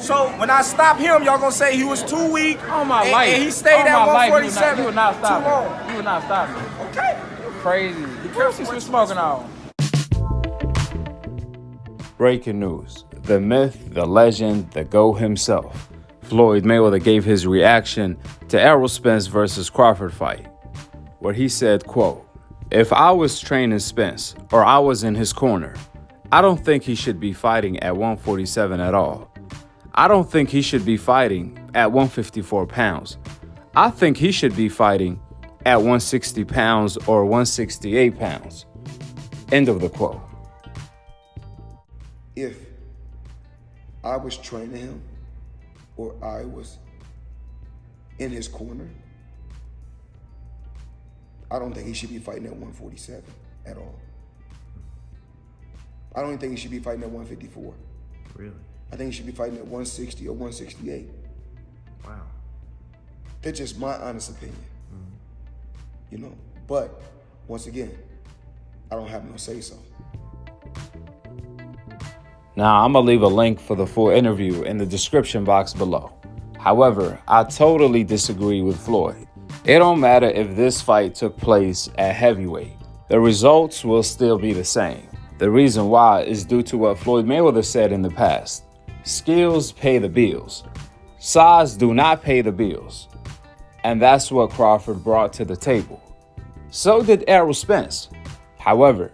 So when I stop him, y'all gonna say he was too weak. On my life. And he stayed at 147. You would not stop too me. long. You would not stop me. Okay. Crazy. Be careful what you're smoking on. Breaking news. The myth, the legend, the GOAT himself. Floyd Mayweather gave his reaction to Errol Spence versus Crawford fight, where he said, quote, "If I was training Spence or I was in his corner, I don't think he should be fighting at 147 at all. I don't think he should be fighting at 154 pounds. I think he should be fighting at 160 pounds or 168 pounds." End of the quote. If I was training him or I was in his corner, I don't think he should be fighting at 147 at all. I don't even think he should be fighting at 154. Really? I think he should be fighting at 160 or 168. Wow. That's just my honest opinion. You know, but once again, I don't have no say so. Now, I'm going to leave a link for the full interview in the description box below. However, I totally disagree with Floyd. It don't matter if this fight took place at heavyweight. The results will still be the same. The reason why is due to what Floyd Mayweather said in the past. Skills pay the bills. Size do not pay the bills. And that's what Crawford brought to the table. So did Errol Spence. However,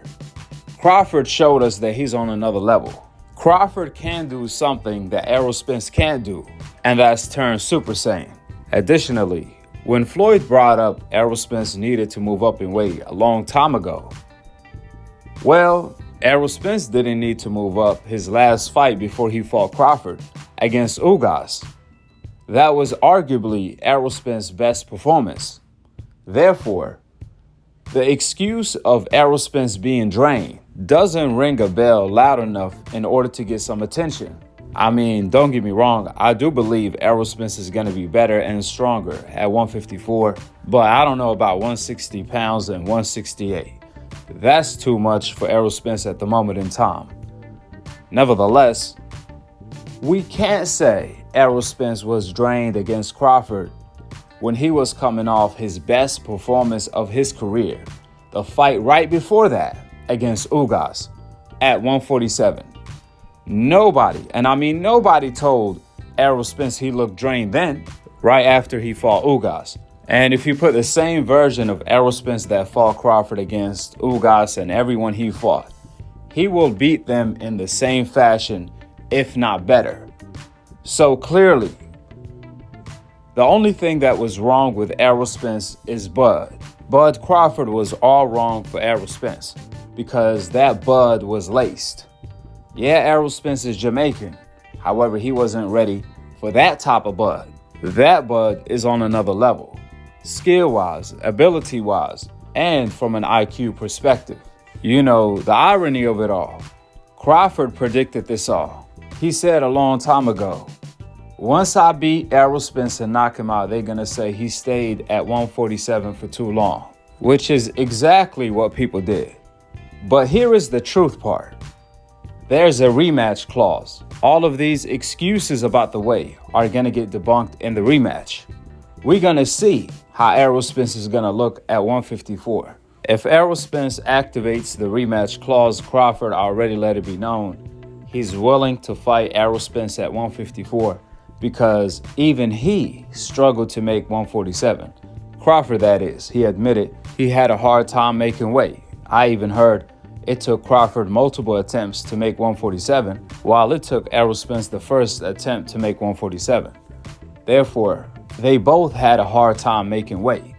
Crawford showed us that he's on another level. Crawford can do something that Errol Spence can't do, and that's turn Super Saiyan. Additionally, when Floyd brought up Errol Spence needed to move up in weight a long time ago, well, Errol Spence didn't need to move up his last fight before he fought Crawford against Ugas. That was arguably Errol Spence's best performance. Therefore, the excuse of Errol Spence being drained doesn't ring a bell loud enough in order to get some attention. I mean, don't get me wrong, I do believe Errol Spence is going to be better and stronger at 154, but I don't know about 160 pounds and 168. That's too much for Errol Spence at the moment in time. Nevertheless, we can't say Errol Spence was drained against Crawford when he was coming off his best performance of his career, the fight right before that against Ugas at 147. Nobody, and I mean nobody, told Errol Spence he looked drained then, right after he fought Ugas. And if you put the same version of Errol Spence that fought Crawford against Ugas and everyone he fought, he will beat them in the same fashion, if not better. So clearly, the only thing that was wrong with Errol Spence is Bud. Bud Crawford was all wrong for Errol Spence because that Bud was laced. Yeah, Errol Spence is Jamaican. However, he wasn't ready for that type of Bud. That Bud is on another level, skill-wise, ability-wise, and from an IQ perspective. You know, the irony of it all, Crawford predicted this all. He said a long time ago, once I beat Errol Spence and knock him out, they're going to say he stayed at 147 for too long, which is exactly what people did. But here is the truth part. There's a rematch clause. All of these excuses about the weight are going to get debunked in the rematch. We're going to see how Errol Spence is going to look at 154. If Errol Spence activates the rematch clause, Crawford already let it be known he's willing to fight Errol Spence at 154 because even he struggled to make 147. Crawford, that is. He admitted he had a hard time making weight. I even heard it took Crawford multiple attempts to make 147, while it took Errol Spence the first attempt to make 147. Therefore, they both had a hard time making weight.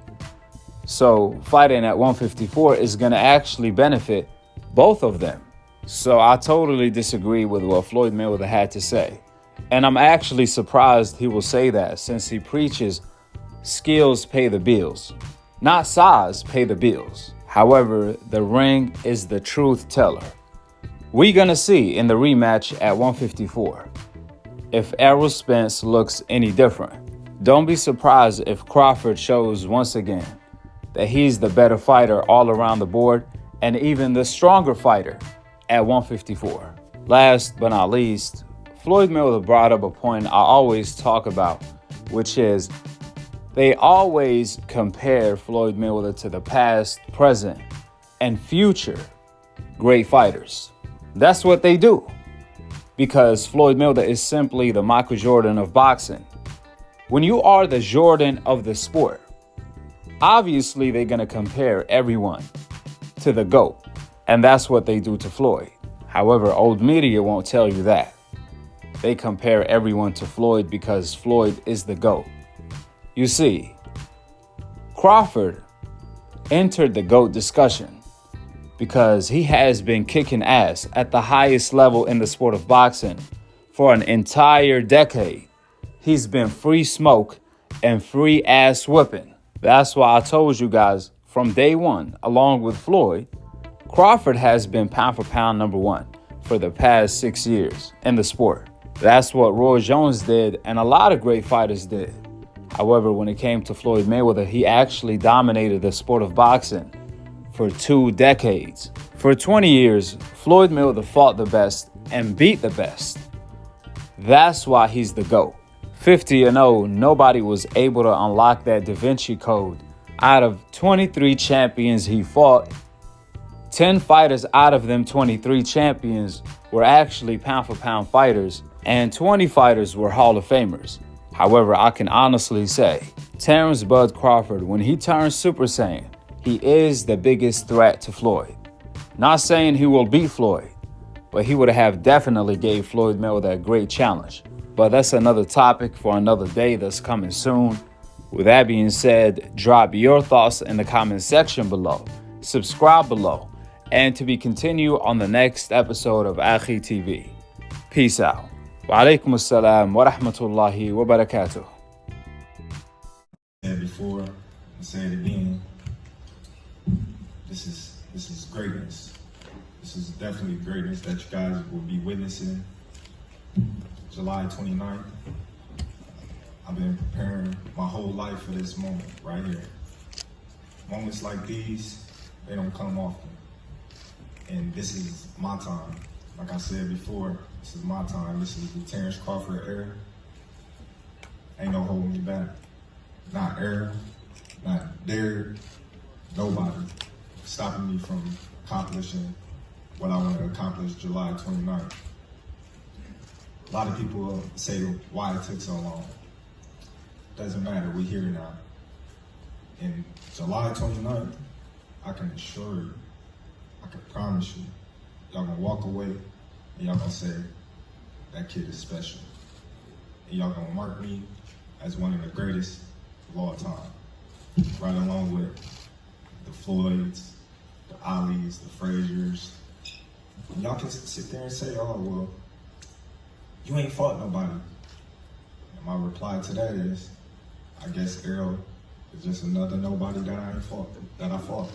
So fighting at 154 is going to actually benefit both of them. So I totally disagree with what Floyd Mayweather had to say. And I'm actually surprised he will say that since he preaches skills pay the bills, not size pay the bills. However, the ring is the truth teller. We're going to see in the rematch at 154 if Errol Spence looks any different. Don't be surprised if Crawford shows once again that he's the better fighter all around the board and even the stronger fighter at 154. Last but not least, Floyd Mayweather brought up a point I always talk about, which is they always compare Floyd Mayweather to the past, present, and future great fighters. That's what they do. Because Floyd Mayweather is simply the Michael Jordan of boxing. When you are the Jordan of the sport, obviously they're going to compare everyone to the GOAT. And that's what they do to Floyd. However, old media won't tell you that. They compare everyone to Floyd because Floyd is the GOAT. You see, Crawford entered the GOAT discussion because he has been kicking ass at the highest level in the sport of boxing for an entire decade. He's been free smoke and free ass whipping. That's why I told you guys from day one, along with Floyd, Crawford has been pound for pound number one for the past 6 years in the sport. That's what Roy Jones did and a lot of great fighters did. However, when it came to Floyd Mayweather, he actually dominated the sport of boxing for 2 decades. For 20 years, Floyd Mayweather fought the best and beat the best. That's why he's the GOAT. 50-0, nobody was able to unlock that Da Vinci Code. Out of 23 champions he fought, 10 fighters out of them 23 champions were actually pound for pound fighters, and 20 fighters were Hall of Famers. However, I can honestly say, Terence Bud Crawford, when he turns Super Saiyan, he is the biggest threat to Floyd. Not saying he will beat Floyd, but he would have definitely gave Floyd Mayweather a great challenge. But that's another topic for another day that's coming soon. With that being said, drop your thoughts in the comment section below, subscribe below, and to be continued on the next episode of Akhi TV. Peace out. Wa alaikum assalam wa rahmatullahi wa barakatuh. Said before, and say it again. This is greatness. This is definitely greatness that you guys will be witnessing. July 29th. I've been preparing my whole life for this moment right here. Moments like these, they don't come often. And this is my time. Like I said before, this is my time. This is the Terence Crawford era. Ain't no holding me back. Not Errol, not Derek, nobody stopping me from accomplishing what I want to accomplish July 29th. A lot of people say why it took so long. Doesn't matter, we're here now. And July 29th, I can assure you, I can promise you, y'all gonna walk away and y'all gonna say, that kid is special. And y'all gonna mark me as one of the greatest of all time. Right along with the Floyds, the Alis, the Fraziers. And y'all can sit there and say, oh, well, you ain't fought nobody. And my reply to that is, I guess Errol is just another nobody that I fought.